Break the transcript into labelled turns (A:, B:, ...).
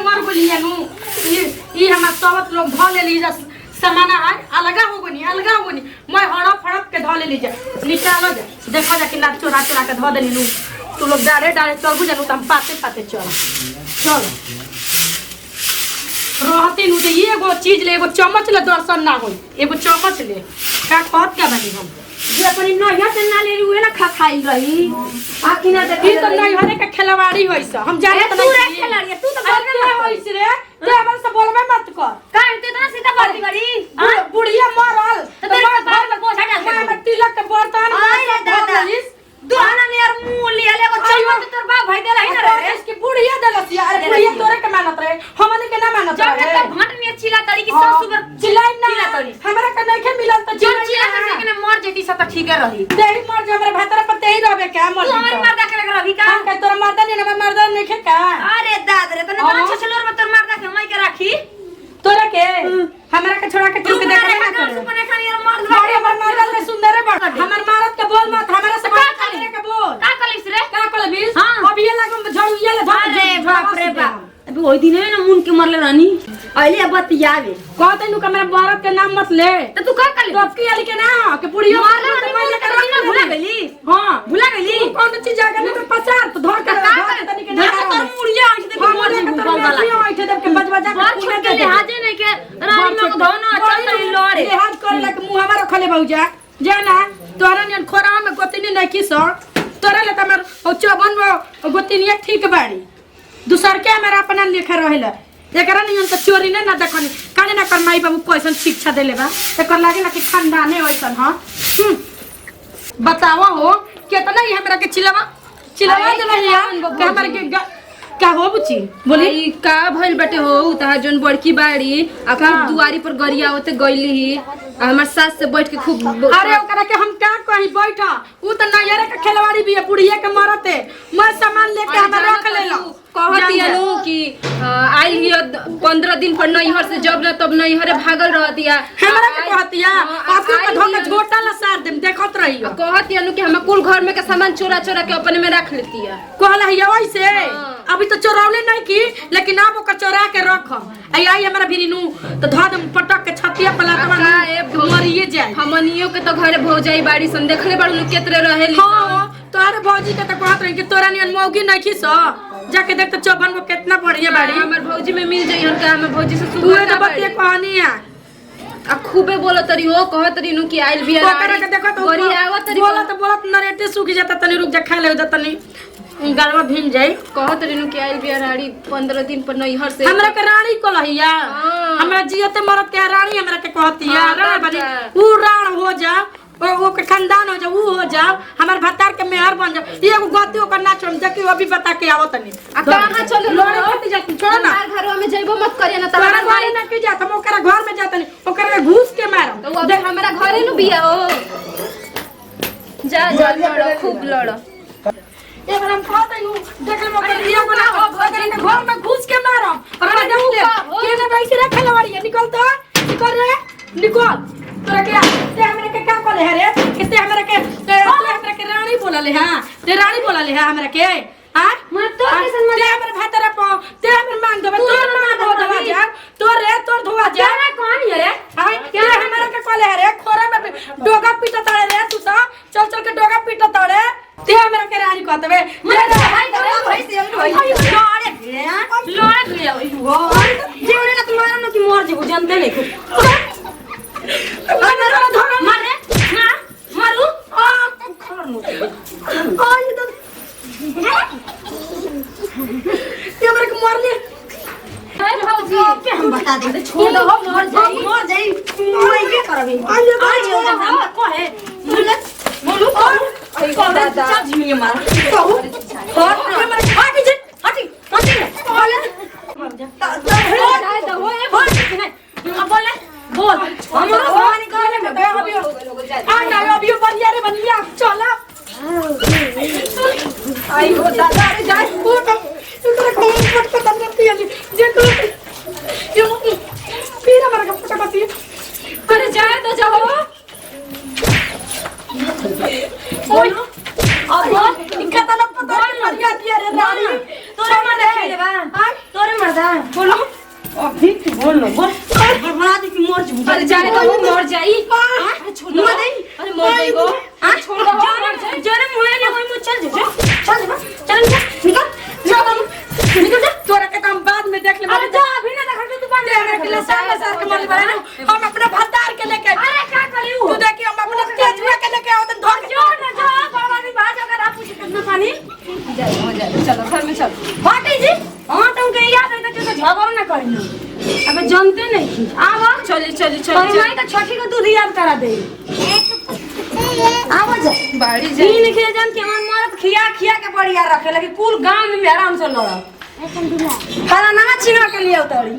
A: मर बोलिए नु ई हम सबत लोग ध ले ली सामाना है अलगा हो गनी मैं हड़प हड़प के ध ले ली जा निकालो जा देखो जा कि लात चोरा के ध देनी नु तू लोग डारे चल बुझा नु हम पाते चल रहती नु ये एगो चीज ले एगो चम्मच ले दर्शन ना होई एगो चम्मच ले का कहत क्या बनी हम
B: जे अपनी नैया से ना ले उहे ना खाइल रही आखी ना देख
A: ई तो नहीं हरे के खिलवाड़ी होइस हम जाने
B: तू रे खिलाड़ी तू तो बोल
A: क्या होइस रे ते हमर से बोलबे मत कर
B: का इते इतना सीधा बात करी
A: बुढ़िया मरल
B: तो तेरे घर में बोझा डाल
A: मैं तिलक के बर्तन
B: आई रे दादा दुआना ने यार मुंह लिया ले चम्मच तोर बाप भाई देला ही ना रे
A: इसकी बुढ़िया देलस यार बुढ़िया तोरे के मानत रहे हमने के ना मानत रहे
B: जब भट में चिल्ला तरी की सब सुगर
A: चिल्लाई ना हमरा के नहीं के मिलल त
B: जब चिल्ला कर के मर जेती सब त ठीक रही
A: देही मर जा हमरा भातर पर तेही रहबे का मर
B: तू हमर मर्दा के लग रही का
A: हम के तोर मर्दा नहीं ना मर्दा नहीं खे का
B: अरे दादा रे तने बड़ा छछलोर में तोर मर्दा के मैं के राखी
A: तोरा के हमरा के छोड़ा के तू के देख ना कर
B: सुपने खानी यार मर्द
A: अरे हमर मर्दा ले सुंदर है हमर मर्द के बोल मत हमरा से बात करे के बोल
B: का कलिस रे
A: का कलबिस अभी ये लागम झड़ुइया ले
B: अरे बाप रे बाप अभी ओई दिन में ना मुन के मरले रानी आइले बतियावे
A: कहते नु हमरा मर्द के नाम मत ले
B: त तू का कली
A: टपकी वाली के ना के बुढ़िया
B: मरले रानी के ना भुला गेली
A: हां
B: भुला गेली
A: कौन चीज जाके ना पचार तो धर के
B: का तनी के तोर मुड़िया आइछ देख मर जे भूल वाला
A: आइछ देख के बजबजा
B: मर छोड़ के लिहाजे नहीं के रानी में धोना चल रही लड़े
A: लिहाज करे ला के मुंह हमारा खले भौजा जाना तोरा नियन खोरा में गोतिनी नहीं किस तोरा ले त हमर ओ चबन में गोतिनिया ठीक बाड़ी दूसर के हमारा अपना लेखा रहेला एकरा नियन त चोरी ना देखनी काने ना कर माई बाबू कैसन शिक्षा देले बा एकर लागेला कि खानदाने ओइसन हां बतावा हो केतना ही हमरा के चिलवा देला या के हमरा के का हो बुची
C: बोली का भइल बाटे हो तहा जोन बड़की बाड़ी आ खूब दुआरी पर गरिया होते गइली ही हमर सास से बैठ के खूब
A: अरे ओकरा के हम का कहि बैठा उ त नयरे के खेलवाड़ी भी बुढ़िया के मरते मैं सामान लेके हम रख लेलो
C: कहतिया नु कि आइल हियो 15 दिन पर नैहर से जब न तब नैहरे भागल रहतिया
A: हमरा के कहतिया आपके के धोके झोटा ला सार देम देखत रहियो
C: कहतिया नु कि हम कुल घर में के सामान चोरा के अपने में रख लेतिया
A: कहला हिया वैसे अभी तो चोरौले नहीं की लेकिन अब ओकर चोरा के रखम आई हमरा भिरीनु तो ध दम पटक के छतिया पलातवा मरिए जाए
C: हमनियो के तो घरे भौजाई बाड़ी सन देखले बड़ लोग केतरे रहेली
A: हां तोरे भौजी के तो कहत रही कि तोरा नियन मौगी नहीं खिस जाके देख तो चौबन को कितना बढ़िया बाड़ी
C: हमर भौजी में मिल जाई हन का हमर भौजी से
A: तू
C: सुबह
A: तो बतिया कहनी है
C: आ खूबे बोलत रही हो कहत रही नु कि आइल बिया
A: ओकरा के देखो तो
C: गोरी आवत रही
A: बोलत नरेटे सूख जाता तनी रुक जा खा ले जा तनी गलवा भीम जाई
C: कहत रही नु कि आइल बिया रानी 15 दिन पर नैहर से
A: हमरा के रानी कहलिया हमरा जियते मरत के रानी हमरा के कहतिया रे बनी उ राण हो जा वो के खानदान हो जा उ हो जा हमर भतार के मेहर बन जा एगो गति ओकर ना छोड़ जा कि अभी बता के आवत तनी
C: आ कहां चल
A: लोड़े कति जा छोड़ ना
C: हमार घरवा में जइबो मत करिए ना
A: तोरा घर ना के जा हम ओकरा घर में जातनी ओकरा घूस के मारो
C: तो अब हमरा घरे नु बिया हो जा लड़ खूब लड़
A: एक हम कहत हूं देख ले ओकर लिया बना ओकरा के घर में घूस के मारो ओकरा देख ले के ना वैसे रखे लवाड़ी निकल तो निकल रे निकल तोरा के ते हमरा के का बोले रे किते हमरा के रानी बोलले हां ते रानी बोलले हां हमरा के हां
B: मैं तो कैसन
A: ते हमर भातरा प ते हमर मांग देबे तोर मांग धोवा जा तोर धोवा जा
B: क्या कहानी है रे
A: हां क्या हमरा के कहले रे खोरा में डोगा पीटा ताड़े रे तू सा चल के डोगा पीटा ताड़े ते हमरा के रानी कहतबे
B: मैं भाई से लड़े ले हो जेवरे का तुम्हारा न कि मर जेबो जानते नहीं मारे मारू
A: ये मेरे को मार ले
B: के हम बता दे छोड़ दो मर जाई मैं क्या करबे आज कहे बोलू को दादा जिमी मार कहू और हमारे हटी बोले बोल हमरो पानी कहले में अभी बनिया रे बनिया चला आई हो दादा रे जाए
A: इधर कौन फटका तमती है जे तो यो फिर हमारा का फटका पति
B: अरे जाए तो जाओ
A: ओए अब इनका तो पता नहीं मर गया रे रानी
B: तोरा मन खेले बा
A: मर्दा
B: बोलो अभी तू बोल लो बोल बड़ा दी की मर जू
C: अरे जाने तो वो मर जाई
B: अरे छोड़ दो
C: अरे मर जाई वो
B: हां छोड़ दो मर जाए जरे मुए ना कोई मुझ चल चल निकल जा
A: तोरा के काम बाद में देख ले
B: अरे जा अभी ना देखा तू बंद
A: तेरे के लिए सार के मन बड़ा ना हम अपने भत्तार के लेके
B: अरे क्या करी
A: तू देखी हम अपने तेज हुआ के लेके आओ तो धर के
B: जो ना जो बाबा भी बात अगर आप पूछे कितना पानी
C: जाए हो जाए चलो घर में चलो
B: बाटी जी हां तुमके याद है तो झगड़ा ना करी अब जानते नहीं की आवा
C: चली चली
B: पर
C: चली
B: नहीं तो छठी को दूध याद करा दे आवा जा
C: बाड़ी जाए
B: तीन के जान के मन मरत खिया खिया के बढ़िया रखे लगी कुल गांव में आराम से लड़ा खाना ना चिन्ह के लिए उतरी